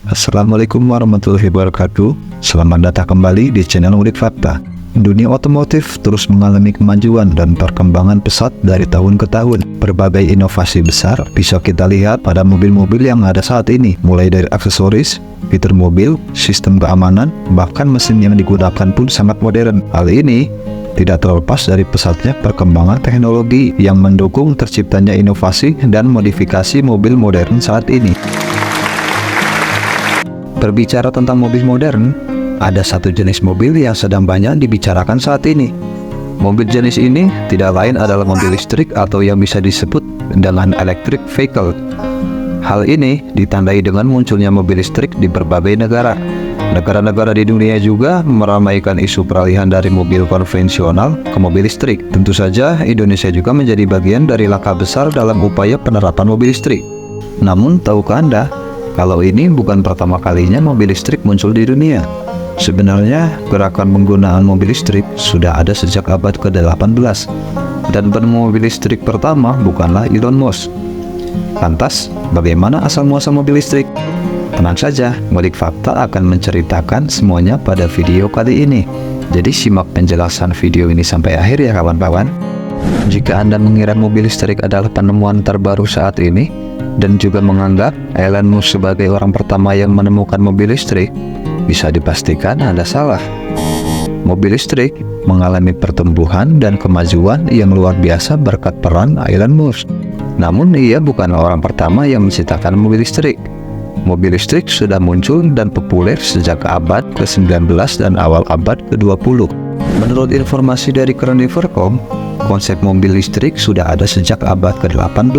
Assalamualaikum warahmatullahi wabarakatuh. Selamat datang kembali di channel Ngulik Fakta. Dunia otomotif terus mengalami kemajuan dan perkembangan pesat dari tahun ke tahun. Berbagai inovasi besar bisa kita lihat pada mobil-mobil yang ada saat ini, mulai dari aksesoris, fitur mobil, sistem keamanan, bahkan mesin yang digunakan pun sangat modern. Hal ini tidak terlepas dari pesatnya perkembangan teknologi yang mendukung terciptanya inovasi dan modifikasi mobil modern saat ini. Berbicara tentang mobil modern, ada satu jenis mobil yang sedang banyak dibicarakan saat ini. Mobil jenis ini tidak lain adalah mobil listrik atau yang bisa disebut dengan electric vehicle. Hal ini ditandai dengan munculnya mobil listrik di berbagai negara. Negara-negara di dunia juga meramaikan isu peralihan dari mobil konvensional ke mobil listrik. Tentu saja Indonesia juga menjadi bagian dari langkah besar dalam upaya penerapan mobil listrik. Namun tahukah Anda kalau ini bukan pertama kalinya mobil listrik muncul di dunia? Sebenarnya gerakan penggunaan mobil listrik sudah ada sejak abad ke-18, dan penemu mobil listrik pertama bukanlah Elon Musk. Lantas, bagaimana asal-muasal mobil listrik? Tenang saja, Ngulik Fakta akan menceritakan semuanya pada video kali ini. Jadi simak penjelasan video ini sampai akhir ya kawan-kawan. Jika Anda mengira mobil listrik adalah penemuan terbaru saat ini, dan juga menganggap Elon Musk sebagai orang pertama yang menemukan mobil listrik, bisa dipastikan Anda salah. Mobil listrik mengalami pertumbuhan dan kemajuan yang luar biasa berkat peran Elon Musk. Namun ia bukanlah orang pertama yang menciptakan mobil listrik. Mobil listrik sudah muncul dan populer sejak abad ke-19 dan awal abad ke-20. Menurut informasi dari Kronifer.com, konsep mobil listrik sudah ada sejak abad ke-18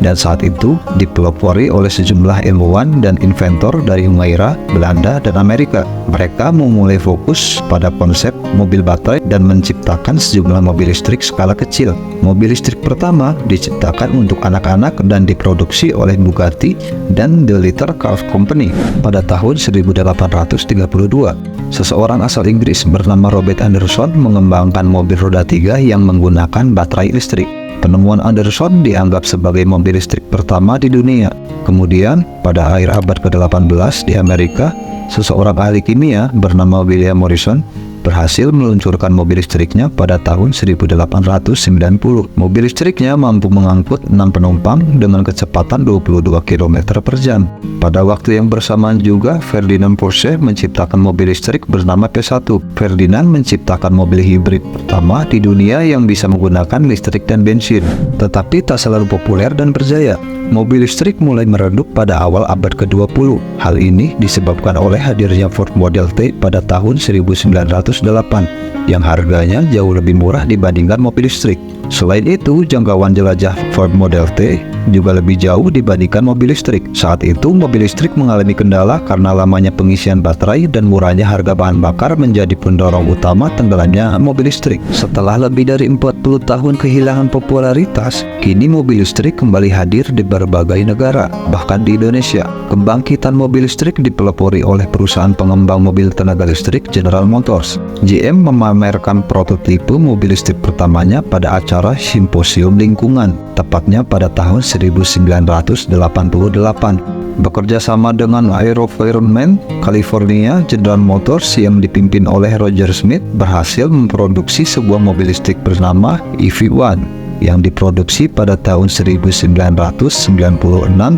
dan saat itu dipelopori oleh sejumlah ilmuwan dan inventor dari Hungaria, Belanda, dan Amerika. Mereka memulai fokus pada konsep mobil baterai dan menciptakan sejumlah mobil listrik skala kecil. Mobil listrik pertama diciptakan untuk anak-anak dan diproduksi oleh Bugatti dan The Little Car Company pada tahun 1832. Seseorang asal Inggris bernama Robert Anderson mengembangkan mobil roda 3 yang menggunakan baterai listrik. Penemuan Anderson dianggap sebagai mobil listrik pertama di dunia. Kemudian, pada akhir abad ke-18 di Amerika, seseorang ahli kimia bernama William Morrison berhasil meluncurkan mobil listriknya pada tahun 1890. Mobil listriknya mampu mengangkut 6 penumpang dengan kecepatan 22 km per jam. Pada waktu yang bersamaan juga, Ferdinand Porsche menciptakan mobil listrik bernama P1. Ferdinand menciptakan mobil hibrid pertama di dunia yang bisa menggunakan listrik dan bensin, tetapi tak selalu populer dan berjaya. Mobil listrik mulai meredup pada awal abad ke-20. Hal ini disebabkan oleh hadirnya Ford Model T pada tahun 1908 yang harganya jauh lebih murah dibandingkan mobil listrik. Selain itu, jangkauan jelajah Ford Model T juga lebih jauh dibandingkan mobil listrik. Saat itu, mobil listrik mengalami kendala karena lamanya pengisian baterai dan murahnya harga bahan bakar menjadi pendorong utama tenggelamnya mobil listrik. Setelah lebih dari 40 tahun kehilangan popularitas, kini mobil listrik kembali hadir di berbagai negara, bahkan di Indonesia. Kebangkitan mobil listrik dipelopori oleh perusahaan pengembang mobil tenaga listrik General Motors. GM memamerkan prototipe mobil listrik pertamanya pada acara Simposium Lingkungan, tepatnya pada tahun 1988. Bekerja sama dengan Aeroferment California, General Motors yang dipimpin oleh Roger Smith berhasil memproduksi sebuah mobil listrik bernama EV1 yang diproduksi pada tahun 1996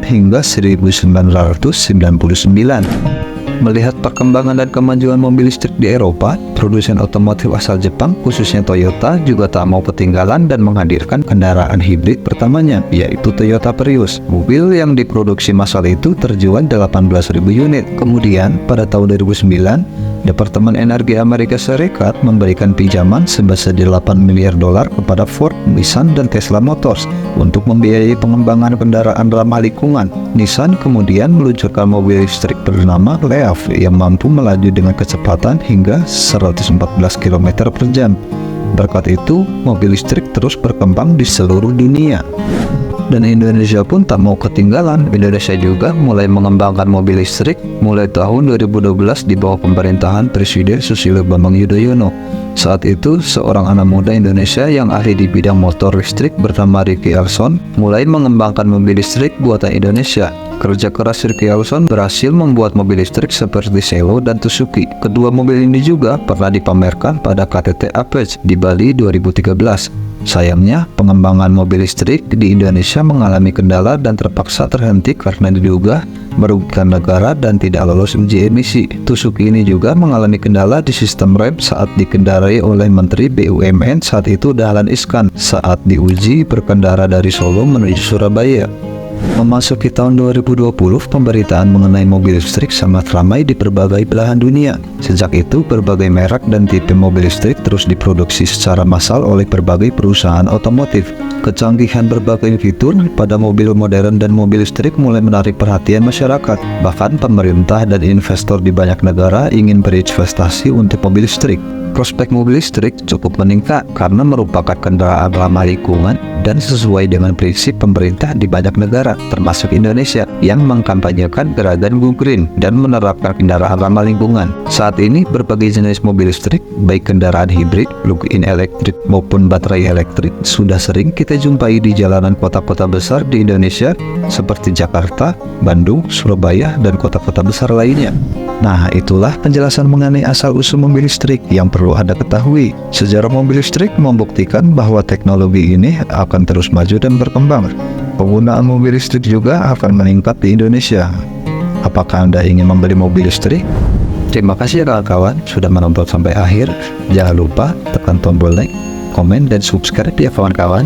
hingga 1999. Melihat perkembangan dan kemajuan mobil listrik di Eropa, produsen otomotif asal Jepang khususnya Toyota juga tak mau ketinggalan dan menghadirkan kendaraan hibrid pertamanya, yaitu Toyota Prius. Mobil yang diproduksi massal itu terjual 18.000 unit. Kemudian pada tahun 2009, Departemen Energi Amerika Serikat memberikan pinjaman sebesar $8 miliar kepada Ford, Nissan, dan Tesla Motors untuk membiayai pengembangan kendaraan ramah lingkungan. Nissan kemudian meluncurkan mobil listrik bernama Leaf yang mampu melaju dengan kecepatan hingga 114 km per jam. Berkat itu, mobil listrik terus berkembang di seluruh dunia. Dan Indonesia pun tak mau ketinggalan. Indonesia juga mulai mengembangkan mobil listrik mulai tahun 2012 di bawah pemerintahan Presiden Susilo Bambang Yudhoyono. Saat itu, seorang anak muda Indonesia yang ahli di bidang motor listrik bernama Ricky Elson mulai mengembangkan mobil listrik buatan Indonesia. Kerja keras Ricky Lawson berhasil membuat mobil listrik seperti Selo dan Tsuzuki. Kedua mobil ini juga pernah dipamerkan pada KTT Apex di Bali 2013. Sayangnya, pengembangan mobil listrik di Indonesia mengalami kendala dan terpaksa terhenti karena diduga merugikan negara dan tidak lolos uji emisi. Tsuzuki ini juga mengalami kendala di sistem rem saat dikendarai oleh Menteri BUMN saat itu Dahlan Iskan saat diuji berkendara dari Solo menuju Surabaya. Memasuki tahun 2020, pemberitaan mengenai mobil listrik sangat ramai di berbagai belahan dunia. Sejak itu, berbagai merek dan tipe mobil listrik terus diproduksi secara massal oleh berbagai perusahaan otomotif. Kecanggihan berbagai fitur pada mobil modern dan mobil listrik mulai menarik perhatian masyarakat. Bahkan pemerintah dan investor di banyak negara ingin berinvestasi untuk mobil listrik. Prospek mobil listrik cukup meningkat karena merupakan kendaraan ramah lingkungan dan sesuai dengan prinsip pemerintah di banyak negara, termasuk Indonesia, yang mengkampanyekan gerakan Go Green dan menerapkan kendaraan ramah lingkungan. Saat ini, berbagai jenis mobil listrik, baik kendaraan hibrid, plug-in elektrik maupun baterai elektrik, sudah sering kita jumpai di jalanan kota-kota besar di Indonesia seperti Jakarta, Bandung, Surabaya, dan kota-kota besar lainnya. Nah, itulah penjelasan mengenai asal-usul mobil listrik yang perlu Anda ketahui. Sejarah mobil listrik membuktikan bahwa teknologi ini akan terus maju dan berkembang. Penggunaan mobil listrik juga akan meningkat di Indonesia. Apakah Anda ingin membeli mobil listrik? Terima kasih ya kawan-kawan sudah menonton sampai akhir. Jangan lupa tekan tombol like, komen, dan subscribe ya kawan-kawan.